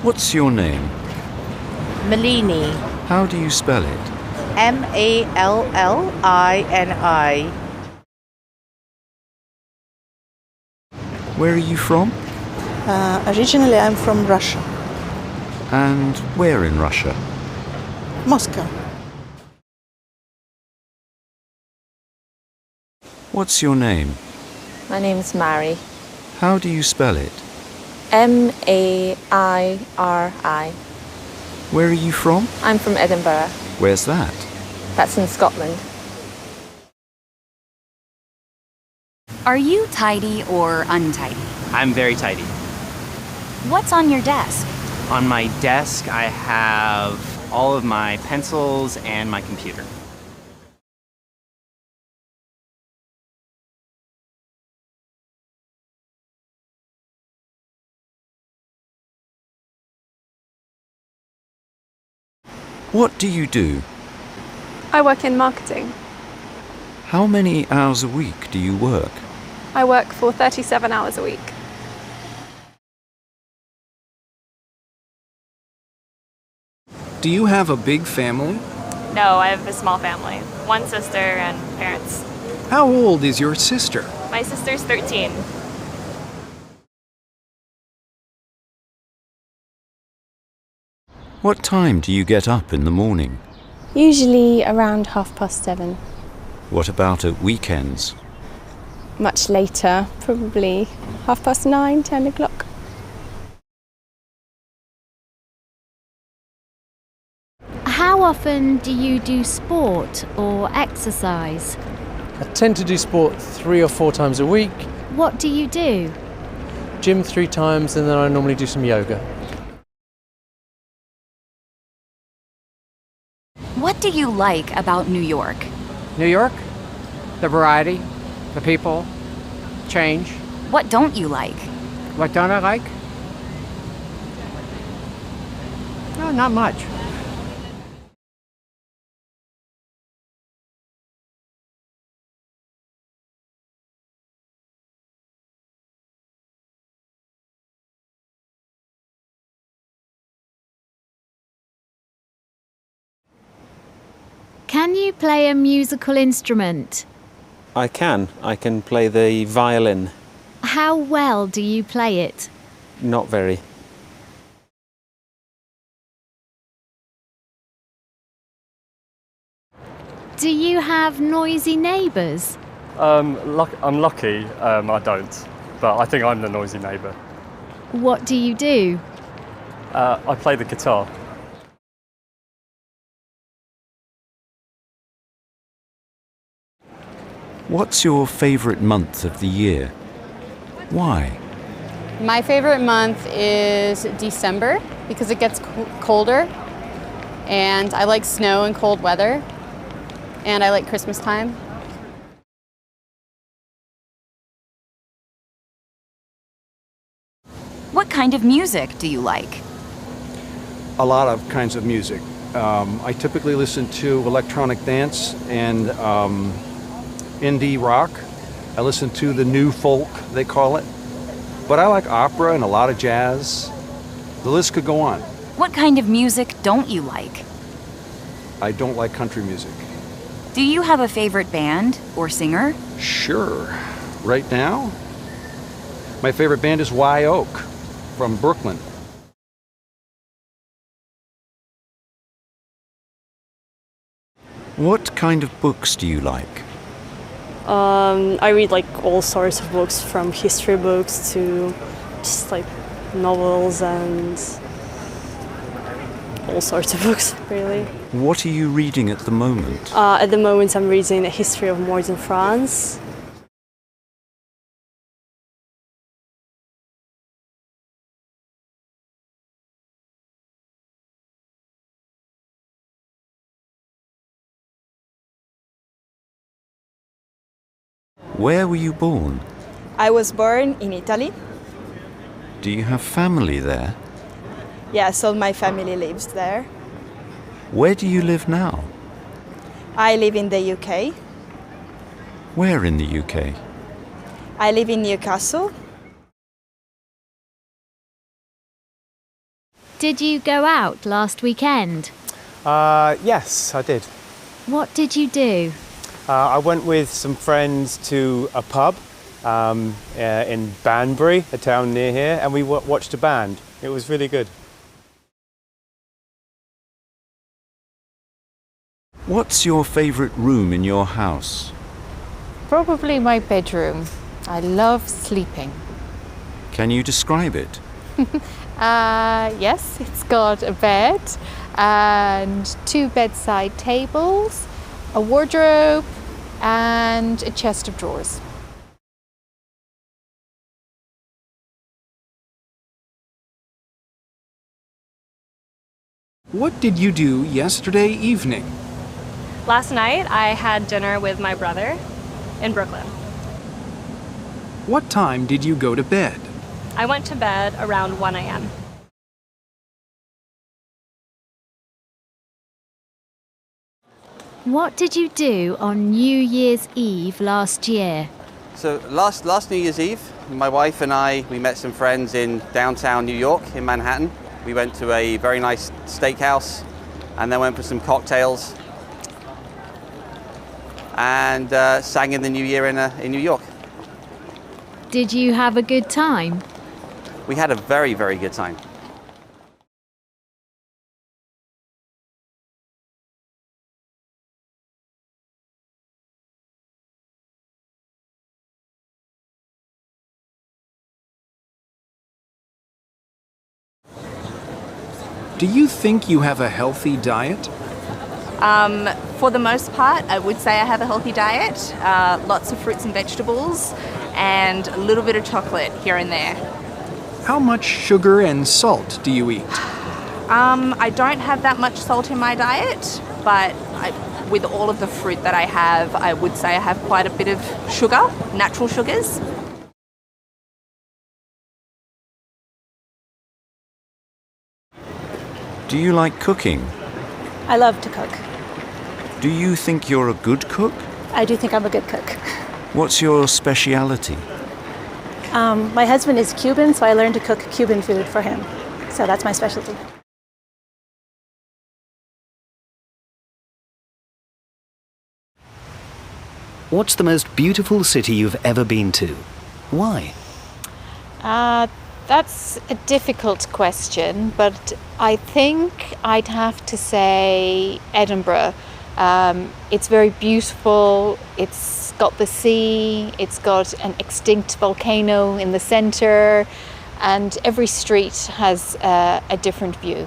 What's your name? Malini. How do you spell it? Mallini. Where are you from? Originally, I'm from Russia, And where in Russia? Moscow. What's your name? My name's Mary. How do you spell it? Mairi. Where are you from? I'm from Edinburgh. Where's that? That's in Scotland. Are you tidy or untidy? I'm very tidy. What's on your desk? On my desk, I have all of my pencils and my computer. What do you do? I work in marketing. How many hours a week do you work? I work for 37 hours a week. Do you have a big family? No, I have a small family. One sister and parents. How old is your sister? My sister's 13. What time do you get up in the morning? Usually around 7:30. What about at weekends? Much later, probably 9:30, 10 o'clock. How often do you do sport or exercise? I tend to do sport 3 or 4 times a week, What do you do? gym 3 times, and then I normally do some yoga. What do you like about New York? New York? The variety, the people, change. What don't you like? What don't I like? No, not much. Can you play a musical instrument? I can. I can play the violin. How well do you play it? Not very. Do you have noisy neighbours? I'm lucky, I don't. But I think I'm the noisy neighbour. What do you do? I play the guitar. What's your favourite month of the year? Why? My favorite month is December because it gets colder, and I like snow and cold weather, and I like Christmas time. What kind of music do you like? A lot of kinds of music. I typically listen to electronic dance and indie rock. I listen to the new folk, they call it. But I like opera and a lot of jazz. The list could go on. What kind of music don't you like? I don't like country music. Do you have a favorite band or singer? Sure. Right now, my favorite band is Wye Oak from Brooklyn. What kind of books do you like? I read like all sorts of books, from history books to just like novels and all sorts of books, really. What are you reading at the moment? At the moment I'm reading A History of Modern France. Where were you born? I was born in Italy. Do you have family there? Yeah, so my family lives there. Where do you live now? I live in the UK. Where in the UK? I live in Newcastle. Did you go out last weekend? Yes, I did. What did you do? I went with some friends to a pub in Banbury, a town near here, and we watched a band. It was really good. What's your favourite room in your house? Probably my bedroom. I love sleeping. Can you describe it? Yes, it's got a bed and 2 bedside tables, a wardrobe, and a chest of drawers. What did you do yesterday evening? Last night I had dinner with my brother in Brooklyn. What time did you go to bed? I went to bed around 1 a.m. What did you do on New Year's Eve last year? So last New Year's Eve, my wife and I, we met some friends in downtown New York, in Manhattan. We went to a very nice steakhouse and then went for some cocktails and sang in the New Year in New York. Did you have a good time? We had a very, very good time. Do you think you have a healthy diet? For the most part, I would say I have a healthy diet. Lots of fruits and vegetables and a little bit of chocolate here and there. How much sugar and salt do you eat? I don't have that much salt in my diet, but with all of the fruit that I have, I would say I have quite a bit of sugar, natural sugars. Do you like cooking? I love to cook. Do you think you're a good cook? I do think I'm a good cook. What's your speciality? My husband is Cuban, so I learned to cook Cuban food for him. So that's my specialty. What's the most beautiful city you've ever been to? Why? That's a difficult question, but I think I'd have to say Edinburgh. It's very beautiful, it's got the sea, it's got an extinct volcano in the centre, and every street has a different view.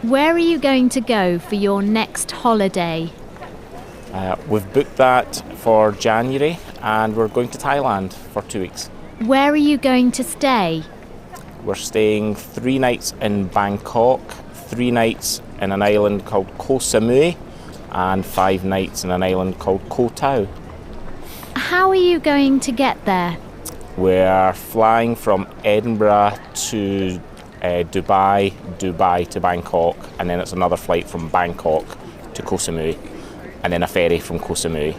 Where are you going to go for your next holiday? We've booked that for January and we're going to Thailand for 2 weeks. Where are you going to stay? We're staying 3 nights in Bangkok, 3 nights in an island called Koh Samui, and 5 nights in an island called Koh Tao. How are you going to get there? We're flying from Edinburgh to Dubai to Bangkok, and then it's another flight from Bangkok to Koh Samui, and then a ferry from Koh Samui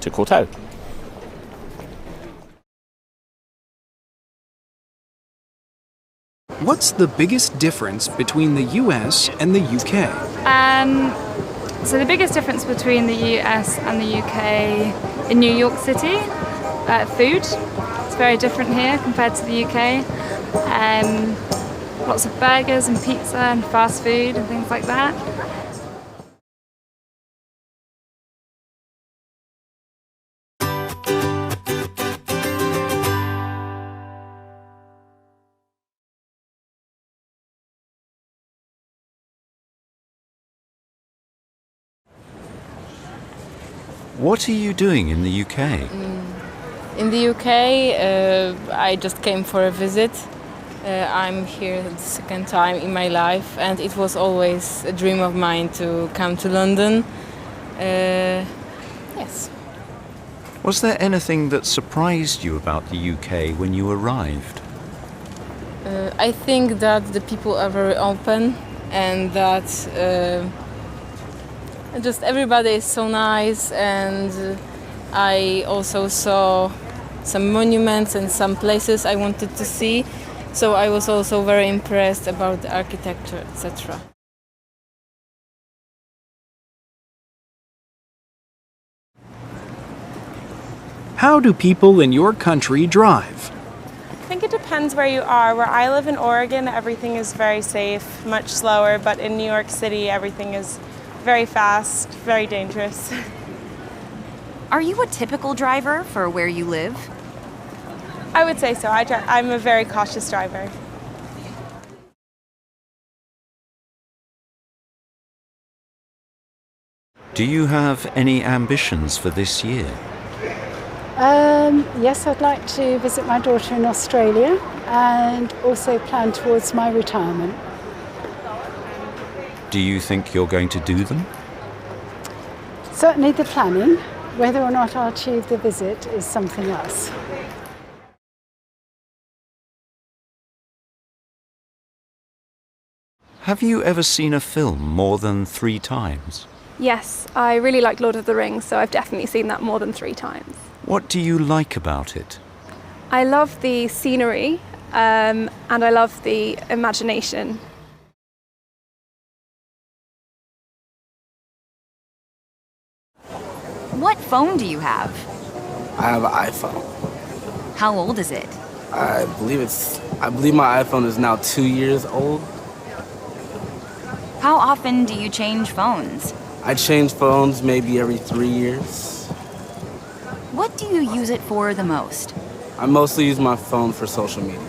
to Koh Tao. What's the biggest difference between the US and the UK? So the biggest difference between the US and the UK in New York City, food. It's very different here compared to the UK. Lots of burgers and pizza and fast food and things like that. What are you doing in the UK? In the UK, I just came for a visit. I'm here the second time in my life, and it was always a dream of mine to come to London. Yes. Was there anything that surprised you about the UK when you arrived? I think that the people are very open, and that just everybody is so nice, and I also saw some monuments and some places I wanted to see. So I was also very impressed about the architecture, etc. How do people in your country drive? I think it depends where you are. Where I live in Oregon, everything is very safe, much slower, but in New York City, everything is very fast, very dangerous. Are you a typical driver for where you live? I would say so. I'm a very cautious driver. Do you have any ambitions for this year? Yes, I'd like to visit my daughter in Australia and also plan towards my retirement. Do you think you're going to do them? Certainly the planning. Whether or not I'll achieve the visit is something else. Have you ever seen a film more than 3 times? Yes, I really like Lord of the Rings, so I've definitely seen that more than 3 times. What do you like about it? I love the scenery and I love the imagination. What phone do you have? I have an iPhone. How old is it? I believe my iPhone is now 2 years old. How often do you change phones? I change phones maybe every 3 years. What do you use it for the most? I mostly use my phone for social media.